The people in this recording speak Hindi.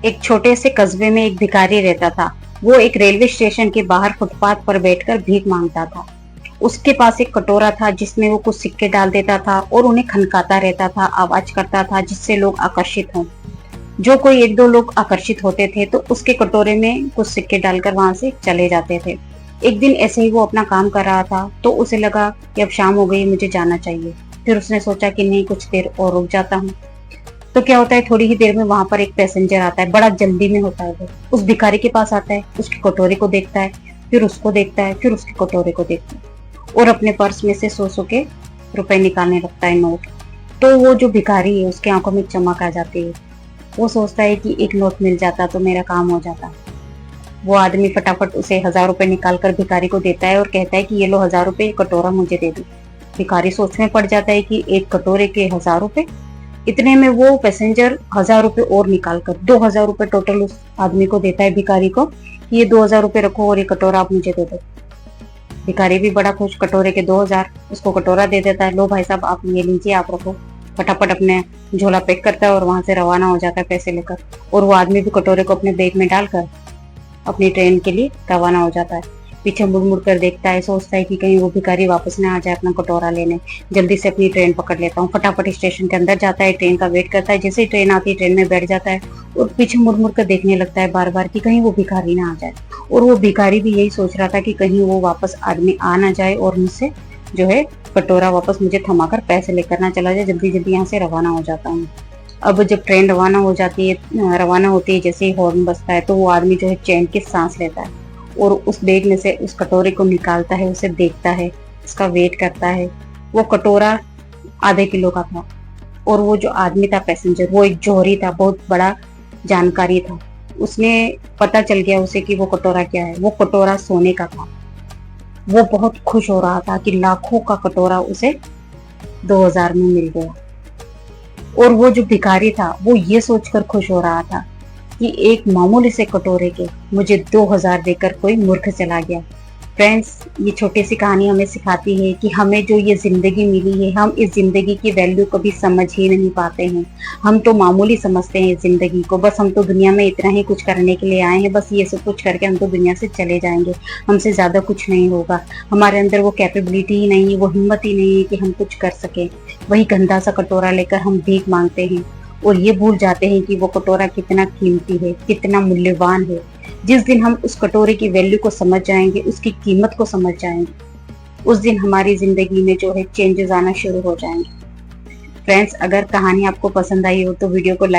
एक छोटे से कस्बे में एक भिखारी रहता था। वो एक रेलवे स्टेशन के बाहर फुटपाथ पर बैठकर भीख मांगता था। उसके पास एक कटोरा था जिसमें वो कुछ सिक्के डाल देता था और उन्हें खनकाता रहता था, आवाज करता था जिससे लोग आकर्षित हों। जो कोई एक दो लोग आकर्षित होते थे तो उसके कटोरे में कुछ सिक्के डालकर वहां से चले जाते थे। एक दिन ऐसे ही वो अपना काम कर रहा था तो उसे लगा कि अब शाम हो गई, मुझे जाना चाहिए। फिर उसने सोचा कि नहीं, कुछ देर और रुक जाता हूँ। तो क्या होता है, थोड़ी ही देर में वहां पर एक पैसेंजर आता है, बड़ा जल्दी में होता है। वो उस भिखारी के पास आता है, उसके कटोरे को देखता है, फिर उसको देखता है, फिर उसके कटोरे को देखता है और अपने पर्स में से 100 के रुपए निकालने लगता है, नोट। तो वो जो भिखारी है उसकी आंखों में चमक आ जाती है। वो सोचता है कि एक नोट मिल जाता तो मेरा काम हो जाता। वो आदमी फटाफट उसे 1000 रुपए निकाल कर भिखारी को देता है और कहता है कि ये लो 1000 रुपए, कटोरा मुझे दे दो। भिखारी सोच में पड़ जाता है कि एक कटोरे के 1000 रुपए। इतने में वो पैसेंजर 1000 रुपए और निकाल कर 2000 रुपए टोटल उस आदमी को देता है, भिखारी को, कि ये 2000 रुपए रखो और ये कटोरा आप मुझे दे दो। भिखारी भी बड़ा खुश, कटोरे के 2000, उसको कटोरा दे देता है। लो भाई साहब, आप ये लीजिए, आप रखो। फटाफट अपने झोला पैक करता है और वहां से रवाना हो जाता है पैसे लेकर। और वो आदमी भी कटोरे को अपने बैग में डालकर अपनी ट्रेन के लिए रवाना हो जाता है। पीछे मुड़ मुड़ कर देखता है, सोचता है कि कहीं वो भिखारी वापस ना आ जाए अपना कटोरा लेने। जल्दी से अपनी ट्रेन पकड़ लेता हूँ। फटाफट स्टेशन के अंदर जाता है, ट्रेन का वेट करता है। जैसे ही ट्रेन आती है ट्रेन में बैठ जाता है और पीछे मुड़ मुड़ कर देखने लगता है बार बार कि कहीं वो भिखारी ना आ जाए। और वो भिखारी भी यही सोच रहा था कि कहीं वो वापस आदमी आ ना जाए और मुझसे जो है कटोरा वापस मुझे थमाकर पैसे लेकर ना चला जाए। जल्दी जल्दी यहाँ से रवाना हो जाता हूँ। अब जब ट्रेन रवाना हो जाती है, रवाना होती है, जैसे ही हॉर्न बजता है तो वो आदमी जो है चैन की सांस लेता है और उस बैग में से उस कटोरे को निकालता है, उसे देखता है, उसका वेट करता है। वो कटोरा आधे किलो का था और वो जो आदमी था पैसेंजर, वो एक जौहरी था, बहुत बड़ा जानकारी था। उसने पता चल गया उसे कि वो कटोरा क्या है। वो कटोरा सोने का था। वो बहुत खुश हो रहा था कि लाखों का कटोरा उसे 2000 में मिल गया। और वो जो भिखारी था वो ये सोचकर खुश हो रहा था कि एक मामूली से कटोरे के मुझे 2000 देकर कोई मूर्ख चला गया। फ्रेंड्स, ये छोटी सी कहानी हमें सिखाती है कि हमें जो ये जिंदगी मिली है, हम इस जिंदगी की वैल्यू कभी समझ ही नहीं पाते हैं। हम तो मामूली समझते हैं इस जिंदगी को। बस हम तो दुनिया में इतना ही कुछ करने के लिए आए हैं, बस ये सब कुछ करके हम तो दुनिया से चले जाएंगे, हमसे ज्यादा कुछ नहीं होगा। हमारे अंदर वो कैपेबिलिटी ही नहीं है, वो हिम्मत ही नहीं है कि हम कुछ कर सके। वही गंदा सा कटोरा लेकर हम भीख मांगते हैं और ये भूल जाते हैं कि वो कटोरा कितना कीमती है, कितना मूल्यवान है। जिस दिन हम उस कटोरे की वैल्यू को समझ जाएंगे, उसकी कीमत को समझ जाएंगे, उस दिन हमारी जिंदगी में जो है चेंजेस आना शुरू हो जाएंगे। फ्रेंड्स, अगर कहानी आपको पसंद आई हो तो वीडियो को लाइक